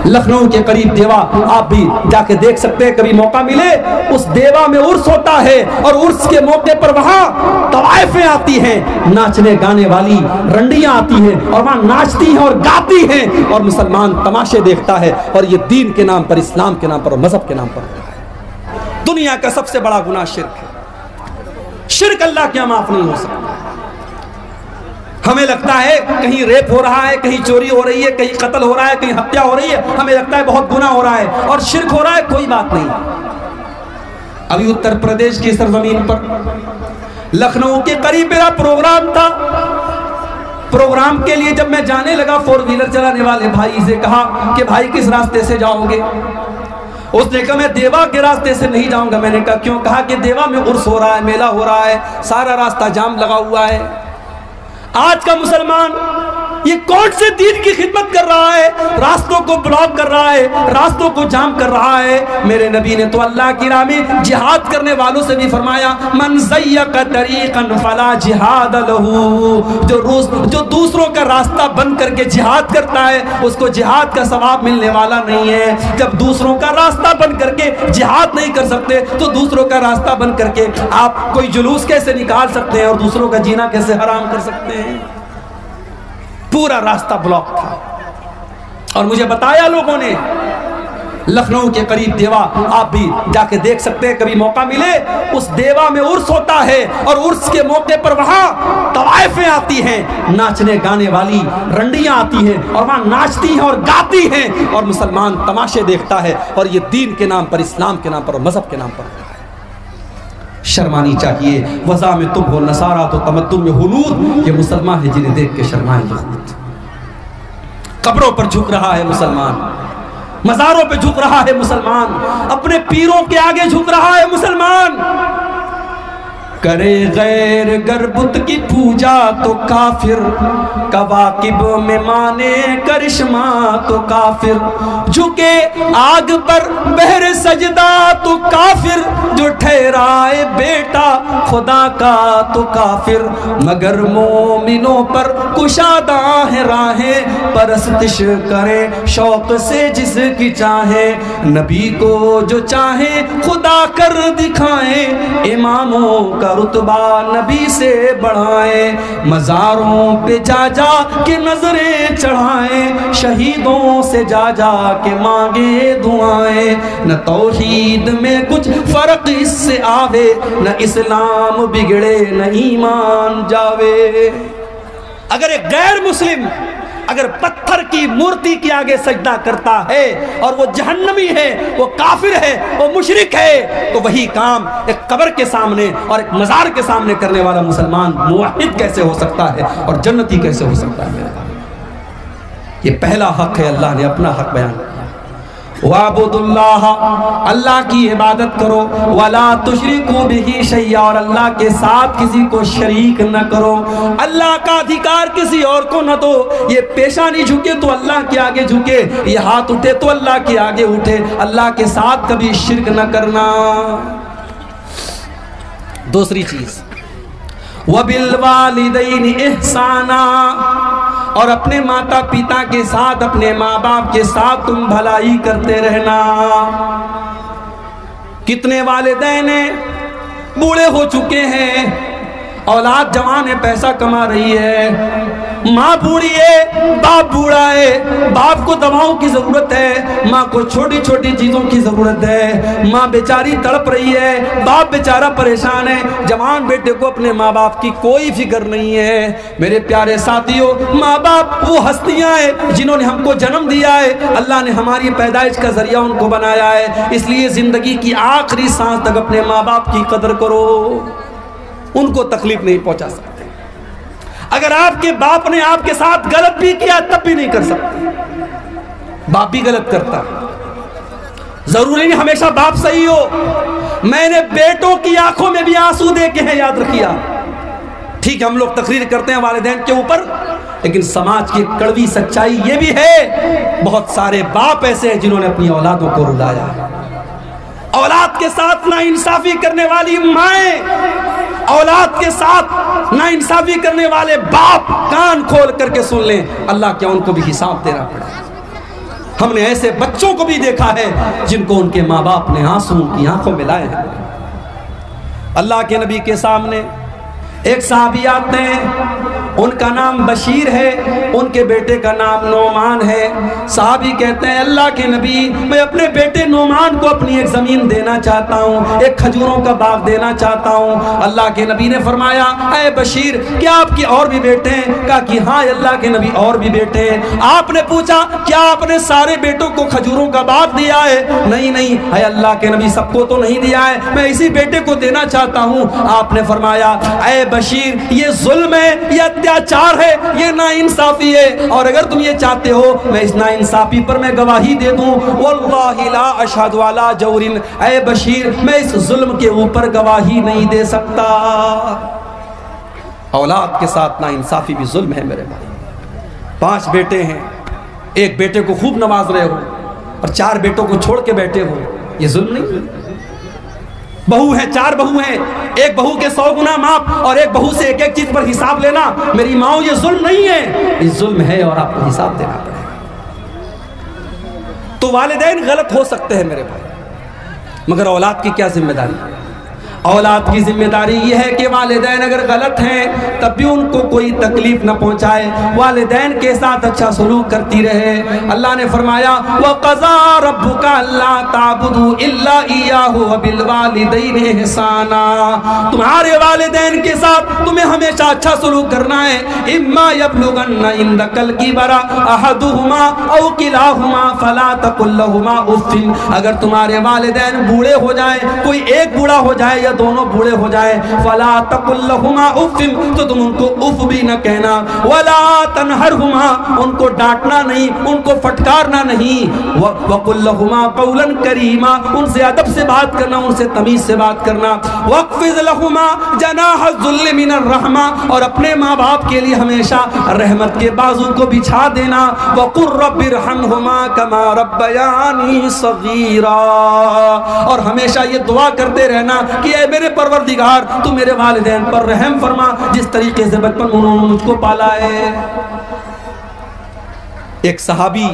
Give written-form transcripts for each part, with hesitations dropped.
لکھنؤ کے قریب دیوا، آپ بھی جا کے دیکھ سکتے ہیں کبھی موقع ملے. اس دیوا میں عرس ہوتا ہے اور عرس کے موقع پر وہاں طوائفیں آتی ہیں، ناچنے گانے والی رنڈیاں آتی ہیں اور وہاں ناچتی ہیں اور گاتی ہیں اور مسلمان تماشے دیکھتا ہے. اور یہ دین کے نام پر، اسلام کے نام پر اور مذہب کے نام پر ہوتا ہے. دنیا کا سب سے بڑا گناہ شرک ہے. شرک اللہ کے معاف نہیں ہو سکتا. ہمیں لگتا ہے کہیں ریپ ہو رہا ہے، کہیں چوری ہو رہی ہے، کہیں قتل ہو رہا ہے، کہیں ہتیا ہو رہی ہے، ہمیں لگتا ہے بہت گناہ ہو رہا ہے اور شرک ہو رہا ہے. کوئی بات نہیں. ابھی اتر پردیش کی سرزمین پر لکھنؤ کے قریب میرا پروگرام تھا. پروگرام کے لیے جب میں جانے لگا، 4 ویلر چلانے والے بھائی سے کہا کہ بھائی کس راستے سے جاؤ گے؟ اس نے کہا میں دیوا کے راستے سے نہیں جاؤں گا. میں نے کہا کیوں؟ کہا کہ دیوا میں عرس ہو رہا ہے، میلہ ہو رہا ہے، سارا راستہ جام لگا ہوا ہے. آج کا مسلمان یہ کون سے دین کی خدمت کر رہا ہے؟ راستوں کو بلاک کر رہا ہے، راستوں کو جام کر رہا ہے. میرے نبی نے تو اللہ کی راہ میں جہاد کرنے والوں سے بھی فرمایا من زیق طریقا فلا جہاد لہ، جو دوسروں کا راستہ بند کر کے جہاد کرتا ہے اس کو جہاد کا ثواب ملنے والا نہیں ہے. جب دوسروں کا راستہ بند کر کے جہاد نہیں کر سکتے تو دوسروں کا راستہ بند کر کے آپ کوئی جلوس کیسے نکال سکتے ہیں اور دوسروں کا جینا کیسے حرام کر سکتے ہیں؟ پورا راستہ بلاک تھا. اور مجھے بتایا لوگوں نے لکھنؤ کے قریب دیوا، آپ بھی جا کے دیکھ سکتے ہیں کبھی موقع ملے. اس دیوا میں عرس ہوتا ہے اور عرس کے موقع پر وہاں طوائفیں آتی ہیں، ناچنے گانے والی رنڈیاں آتی ہیں اور وہاں ناچتی ہیں اور گاتی ہیں اور مسلمان تماشے دیکھتا ہے. اور یہ دین کے نام پر، اسلام کے نام پر اور مذہب کے نام پر ہوتا ہے. شرمانی چاہیے. وضع میں تم ہو نصارہ تو تمدن میں ہنود، یہ مسلمان ہے جنہیں دیکھ کے شرمائیں گے خود. قبروں پر جھک رہا ہے مسلمان، مزاروں پہ جھک رہا ہے مسلمان، اپنے پیروں کے آگے جھک رہا ہے مسلمان. کرے غیر گر بت کی پوجا تو کافر، کواکب میں مانے کرشمہ تو کافر. جھکے آگ پر بہر سجدہ تو کافر، جو ٹھہرائے بیٹا خدا کا تو کافر. مگر مومنوں پر کشادہ ہے راہیں، پرستش کرے شوق سے جس کی چاہے. نبی کو جو چاہے خدا کر دکھائیں، اماموں کا رتبہ نبی سے بڑھائیں. مزاروں پہ جا جا کے نظریں چڑھائیں، شہیدوں سے جا جا کے مانگے دعائیں. نہ توحید میں کچھ فرق اس سے آوے، نہ اسلام بگڑے نہ ایمان جاوے. اگر ایک غیر مسلم اگر پتھر کی مورتی کے آگے سجدہ کرتا ہے اور وہ جہنمی ہے، وہ کافر ہے، وہ مشرک ہے، تو وہی کام ایک قبر کے سامنے اور ایک مزار کے سامنے کرنے والا مسلمان موحد کیسے ہو سکتا ہے اور جنتی کیسے ہو سکتا ہے؟ یہ پہلا حق ہے. اللہ نے اپنا حق بیان کیا. وَعْبُدُ اللَّهَ، اللہ کی عبادت کرو. وَلَا تُشْرِكُوا بِهِ شَيْئًا، اور اللہ کے ساتھ کسی کو شریک نہ کرو. اللہ کا ادھیکار کسی اور کو نہ دو. یہ پیشانی جھکے تو اللہ کے آگے جھکے، یہ ہاتھ اٹھے تو اللہ کے آگے اٹھے. اللہ کے ساتھ کبھی شرک نہ کرنا. دوسری چیز وَبِالْوَالِدَيْنِ إِحْسَانًا، اور اپنے ماتا پیتا کے ساتھ، اپنے ماں باپ کے ساتھ تم بھلائی کرتے رہنا. کتنے والدین بوڑھے ہو چکے ہیں، اولاد جوان ہے، پیسہ کما رہی ہے، ماں بوڑھی ہے، باپ بوڑھا ہے، باپ کو دواؤں کی ضرورت ہے، ماں کو چھوٹی چھوٹی چیزوں کی ضرورت ہے، ماں بیچاری تڑپ رہی ہے، باپ بیچارہ پریشان ہے، جوان بیٹے کو اپنے ماں باپ کی کوئی فکر نہیں ہے. میرے پیارے ساتھیوں، ماں باپ وہ ہستیاں ہیں جنہوں نے ہم کو جنم دیا ہے، اللہ نے ہماری پیدائش کا ذریعہ ان کو بنایا ہے. اس لیے زندگی کی آخری سانس تک اپنے ماں باپ کی قدر کرو، ان کو تکلیف نہیں پہنچا سکتے. اگر آپ کے باپ نے آپ کے ساتھ غلط بھی کیا تب بھی نہیں کر سکتے. باپ بھی غلط کرتا، ضروری نہیں ہمیشہ باپ صحیح ہو. میں نے بیٹوں کی آنکھوں میں بھی آنسو دیکھے ہیں، یاد رکھیے. ٹھیک ہے ہم لوگ تقریر کرتے ہیں والدین کے اوپر، لیکن سماج کی کڑوی سچائی یہ بھی ہے بہت سارے باپ ایسے ہیں جنہوں نے اپنی اولادوں کو رلایا. اولاد کے ساتھ ناانصافی کرنے والی مائیں، اولاد کے ساتھ ناانصافی کرنے والے باپ، کان کھول کر کے سن لیں، اللہ کیا ان کو بھی حساب دینا پڑے. ہم نے ایسے بچوں کو بھی دیکھا ہے جن کو ان کے ماں باپ نے آنسو ان کی آنکھوں میں لائے ہیں۔ اللہ کے نبی کے سامنے ایک صحابی آتے ہیں، ان کا نام بشیر ہے، ان کے بیٹے کا نام نعمان ہے۔ صحابی کہتے ہیں اللہ کے نبی، میں اپنے بیٹے نعمان کو اپنی ایک زمین دینا چاہتا ہوں، ایک کھجوروں کا باغ دینا چاہتا ہوں۔ اللہ کے نبی نے فرمایا اے بشیر، کیا آپ کے اور بھی بیٹے ہیں؟ کہا کہ ہاں اللہ کے نبی اور بھی بیٹے ہیں۔ آپ نے پوچھا کیا آپ نے سارے بیٹوں کو کھجوروں کا باغ دیا ہے؟ نہیں اے اللہ کے نبی سب کو تو نہیں دیا ہے، میں اسی بیٹے کو دینا چاہتا ہوں۔ آپ نے فرمایا اے بشیر، یہ ظلم ہے، یہ اتیاچار ہے، یہ ناانصافی ہے، اور اگر تم یہ چاہتے ہو میں اس ناانصافی پر میں گواہی دے دوں، واللہ لا اشہد علی جور، اے بشیر میں اس ظلم کے اوپر گواہی نہیں دے سکتا۔ اولاد کے ساتھ ناانصافی بھی ظلم ہے میرے بھائی۔ 5 بیٹے ہیں، ایک بیٹے کو خوب نواز رہے ہو اور 4 بیٹوں کو چھوڑ کے بیٹھے ہو، یہ ظلم نہیں؟ بہو ہے، 4 بہو ہیں، ایک بہو کے 100 گنا معاف، اور ایک بہو سے ایک چیز پر حساب لینا، میری ماؤں یہ ظلم نہیں ہے، یہ ظلم ہے اور آپ کو حساب دینا پڑے گا۔ تو والدین غلط ہو سکتے ہیں میرے بھائی، مگر اولاد کی کیا ذمہ داری؟ اولاد کی ذمہ داری یہ ہے کہ والدین اگر غلط ہیں تب بھی ان کو کوئی تکلیف نہ پہنچائے، والدین کے ساتھ اچھا سلوک کرتی رہے۔ اللہ نے فرمایا وَقَضَىٰ رَبُّكَ أَلَّا تَعْبُدُوا إِلَّا إِيَّاهُ وَبِالْوَالِدَيْنِ إِحْسَانًا، تمہارے والدین کے ساتھ تمہیں ہمیشہ اچھا سلوک کرنا ہے۔ إِمَّا يَبْلُغَنَّ عِندَكَ الْكِبَرَ أَحَدُهُمَا أَوْ كِلَاهُمَا فَلَا تَقُل لَّهُمَا أُفٍّ، اگر تمہارے والدین بوڑھے ہو جائیں، کوئی ایک بوڑھا ہو جائے یا دونوں بوڑھے ہو جائے، فَلَا تَقُل لَّهُمَا أُفٍّ، تو تم ان کو اف بھی نہ کہنا، وَلَا تَنْهَرْهُمَا، ان کو ڈانٹنا نہیں، ان کو فٹکارنا نہیں، وَقُل لَّهُمَا قَوْلًا كَرِيمًا، ان سے ادب سے بات کرنا، ان سے تمیز سے بات کرنا، وَاخْفِضْ لَهُمَا جَنَاحَ الذُّلِّ مِنَ الرَّحْمَةِ، اور اپنے ماں باپ کے لیے ہمیشہ رحمت کے بازو کو بچھا دینا، وَقُلْ رَبِّ ارْحَمْهُمَا كَمَا رَبَّيَانِي صَغِيرًا، اور ہمیشہ یہ دعا کرتے رہنا کہ اے میرے پروردگار تو میرے والدین پر رحم فرما جس طریقے سے بچپن میں انہوں نے مجھ کو پالا ہے۔ ایک صحابی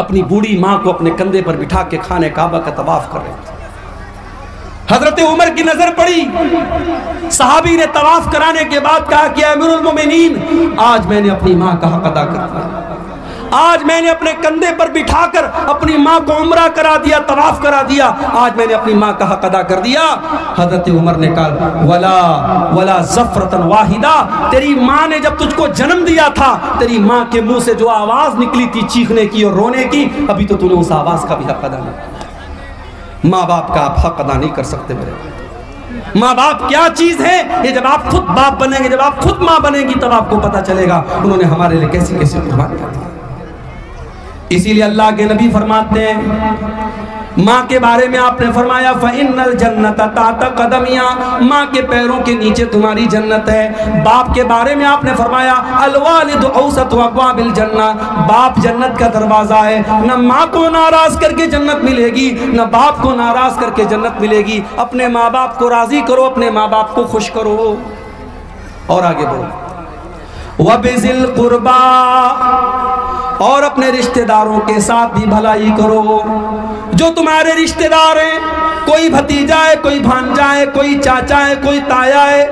اپنی بوڑھی ماں کو اپنے کندھے پر بٹھا کے خانہ کعبہ کا طواف کر رہے تھے۔ حضرت عمر کی نظر پڑی، صحابی نے طواف کرانے کے بعد کہا کہ اے امیر المومنین، آج میں نے اپنی ماں کا حق ادا کر دیا، آج میں نے اپنے کندھے پر بٹھا کر اپنی ماں کو عمرہ کرا دیا، طواف کرا دیا، آج میں نے اپنی ماں کا حق ادا کر دیا۔ حضرت عمر نے کہا ولا زفرتن واحدہ، تیری ماں نے جب تجھ کو جنم دیا تھا، تیری ماں کے منہ سے جو آواز نکلی تھی چیخنے کی اور رونے کی، ابھی تو نے اس آواز کا بھی حق ادا نہیں کیا۔ ماں باپ کا آپ حق ادا نہیں کر سکتے میرے بھائی۔ ماں باپ کیا چیز ہے، یہ جب آپ خود باپ بنیں گے، جب آپ خود ماں بنیں گی تب آپ کو پتہ چلے گا انہوں نے ہمارے لیے کیسی کیسی قربانیاں دی۔ اسی لیے اللہ کے نبی فرماتے ہیں، ماں کے بارے میں آپ نے فرمایا فَإِنَّ الْجَنَّةَ تَحْتَ قَدَمِهَا، ماں کے پیروں کے نیچے تمہاری جنت ہے۔ باپ کے بارے میں آپ نے فرمایا الوالد اوسط ابواب الجنہ، باپ جنت کا دروازہ ہے، نہ ماں کو ناراض کر کے جنت ملے گی، نہ باپ کو ناراض کر کے جنت ملے گی۔ اپنے ماں باپ کو راضی کرو، اپنے ماں باپ کو خوش کرو۔ اور آگے بڑھو، وَبِذِي الْقُرْبَى، اور اپنے رشتہ داروں کے ساتھ بھی بھلائی کرو۔ جو تمہارے رشتہ دار ہیں، کوئی بھتیجا ہے، کوئی بھانجا ہے، کوئی چاچا ہے، کوئی تایا ہے،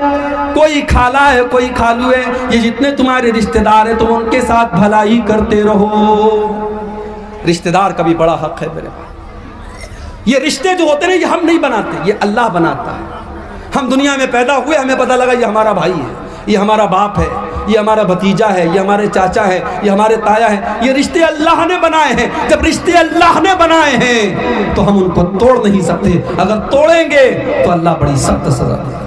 کوئی خالہ ہے، کوئی خالو ہے، یہ جتنے تمہارے رشتہ دار ہیں تم ان کے ساتھ بھلائی کرتے رہو۔ رشتہ دار کا بھی بڑا حق ہے میرے بھائی۔ یہ رشتے جو ہوتے ہیں یہ ہم نہیں بناتے، یہ اللہ بناتا ہے۔ ہم دنیا میں پیدا ہوئے، ہمیں پتہ لگا یہ ہمارا بھائی ہے، یہ ہمارا باپ ہے، یہ ہمارا بھتیجا ہے، یہ ہمارے چاچا ہے، یہ ہمارے تایا ہے۔ یہ رشتے اللہ نے بنائے ہیں۔ جب رشتے اللہ نے بنائے ہیں تو ہم ان کو توڑ نہیں سکتے، اگر توڑیں گے تو اللہ بڑی سخت سزا دے گا۔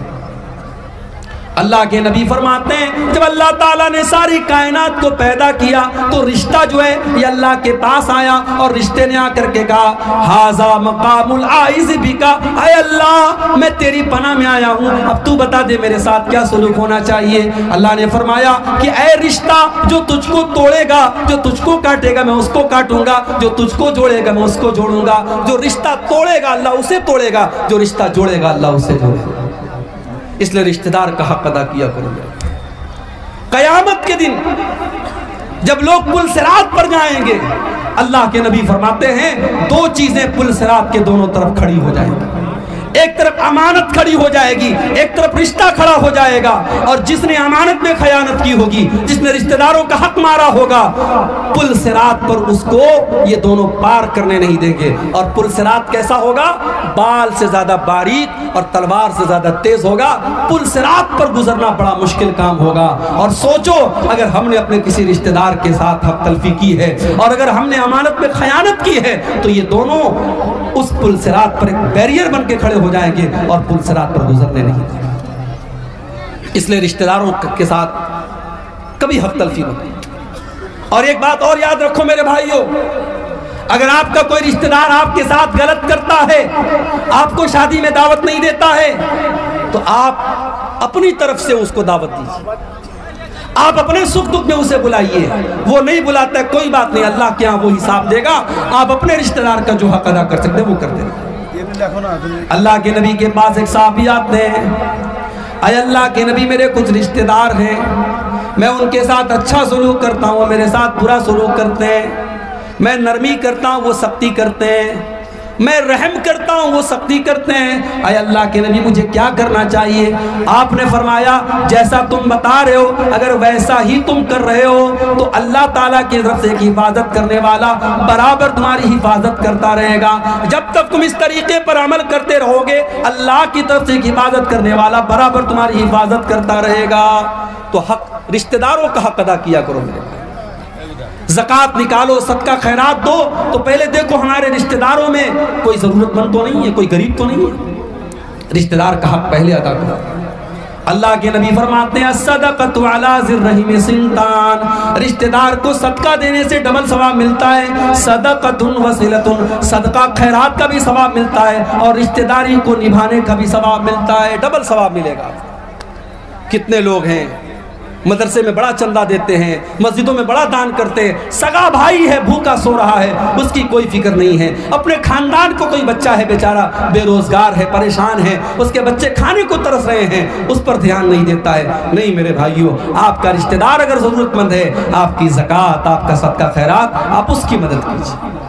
اللہ کے نبی فرماتے ہیں جب اللہ تعالیٰ نے ساری کائنات کو پیدا کیا تو رشتہ جو ہے یہ اللہ کے پاس آیا، اور رشتے نے آ کر کے کہا ھذا مقام العائذ بک، اے اللہ میں تیری پناہ میں آیا ہوں، اب تو بتا دے میرے ساتھ کیا سلوک ہونا چاہیے۔ اللہ نے فرمایا کہ اے رشتہ جو تجھ کو توڑے گا، جو تجھ کو کاٹے گا میں اس کو کاٹوں گا، جو تجھ کو جوڑے گا میں اس کو جوڑوں گا۔ جو رشتہ توڑے گا اللہ اسے توڑے گا، جو رشتہ جوڑے گا اللہ اسے جوڑے گا۔ اس لیے رشتہ دار کا حق ادا کیا کرو۔ قیامت کے دن جب لوگ پل صراط پر جائیں گے اللہ کے نبی فرماتے ہیں دو چیزیں پل صراط کے دونوں طرف کھڑی ہو جائیں گی، ایک طرف امانت کھڑی ہو جائے گی، ایک طرف رشتہ کھڑا ہو جائے گا، اور جس نے امانت میں خیانت کی ہوگی، جس نے رشتہ داروں کا حق مارا ہوگا، پل صراط پر اس کو یہ دونوں پار کرنے نہیں دیں گے۔ اور پل صراط کیسا ہوگا؟ بال سے زیادہ باریک اور تلوار سے زیادہ تیز ہوگا۔ پل صراط پر گزرنا بڑا مشکل کام ہوگا۔ اور سوچو اگر ہم نے اپنے کسی رشتہ دار کے ساتھ حق تلفی کی ہے اور اگر ہم نے امانت میں خیانت کی ہے تو یہ دونوں اس پل صراط پر ایک بیریئر بن کے کھڑے ہو جائیں گے اور پل صراط پر گزرنے نہیں دیں گے۔ اس لیے رشتہ داروں کے ساتھ کبھی حق تلفی مت کرو۔ اور ایک بات اور یاد رکھو میرے بھائیوں، اگر آپ کا کوئی رشتہ دار آپ کے ساتھ غلط کرتا ہے، آپ کو شادی میں دعوت نہیں دیتا ہے، تو آپ اپنی طرف سے اس کو دعوت دیجیے، آپ اپنے سکھ دکھ میں اسے بلائیے۔ وہ نہیں بلاتا ہے کوئی بات نہیں، اللہ کے ہاں وہ حساب دے گا۔ آپ اپنے رشتہ دار کا جو حق ادا کر سکتے ہیں وہ کرتے ہیں۔ اللہ کے نبی کے پاس ایک صحابی آتے ہیں، اے اللہ کے نبی میرے کچھ رشتہ دار ہیں، میں ان کے ساتھ اچھا سلوک کرتا ہوں، میرے ساتھ برا سلوک کرتے ہیں، میں نرمی کرتا ہوں وہ سختی کرتے ہیں، میں رحم کرتا ہوں وہ سختی کرتے ہیں، اے اللہ کے نبی مجھے کیا کرنا چاہیے؟ آپ نے فرمایا جیسا تم بتا رہے ہو اگر ویسا ہی تم کر رہے ہو تو اللہ تعالیٰ کی طرف سے ایک حفاظت کرنے والا برابر تمہاری حفاظت کرتا رہے گا۔ جب تک تم اس طریقے پر عمل کرتے رہو گے اللہ کی طرف سے ایک حفاظت کرنے والا برابر تمہاری حفاظت کرتا رہے گا۔ تو حق رشتہ داروں کا حق ادا کیا کرو میرے بھائی، زکوٰۃ نکالو، صدقہ خیرات دو، تو پہلے دیکھو ہمارے رشتہ داروں میں کوئی ضرورت مند تو نہیں ہے، کوئی غریب تو نہیں ہے، رشتہ دار کا حق پہلے ادا کرو۔ اللہ کے نبی فرماتے ہیں الصدقۃ علی ذی الرحم سنتان، رشتہ دار کو صدقہ دینے سے ڈبل ثواب ملتا ہے، صدقۃ وصلۃ، صدقہ خیرات کا بھی ثواب ملتا ہے اور رشتہ داری کو نبھانے کا بھی ثواب ملتا ہے، ڈبل ثواب ملے گا۔ کتنے لوگ ہیں مدرسے میں بڑا چندہ دیتے ہیں، مسجدوں میں بڑا دان کرتے ہیں، سگا بھائی ہے بھوکا سو رہا ہے، اس کی کوئی فکر نہیں ہے، اپنے خاندان کو کوئی بچہ ہے بیچارہ بے روزگار ہے، پریشان ہے، اس کے بچے کھانے کو ترس رہے ہیں، اس پر دھیان نہیں دیتا ہے۔ نہیں میرے بھائیوں، آپ کا رشتہ دار اگر ضرورت مند ہے، آپ کی زکوٰۃ، آپ کا صدقہ خیرات، آپ اس کی مدد کیجیے۔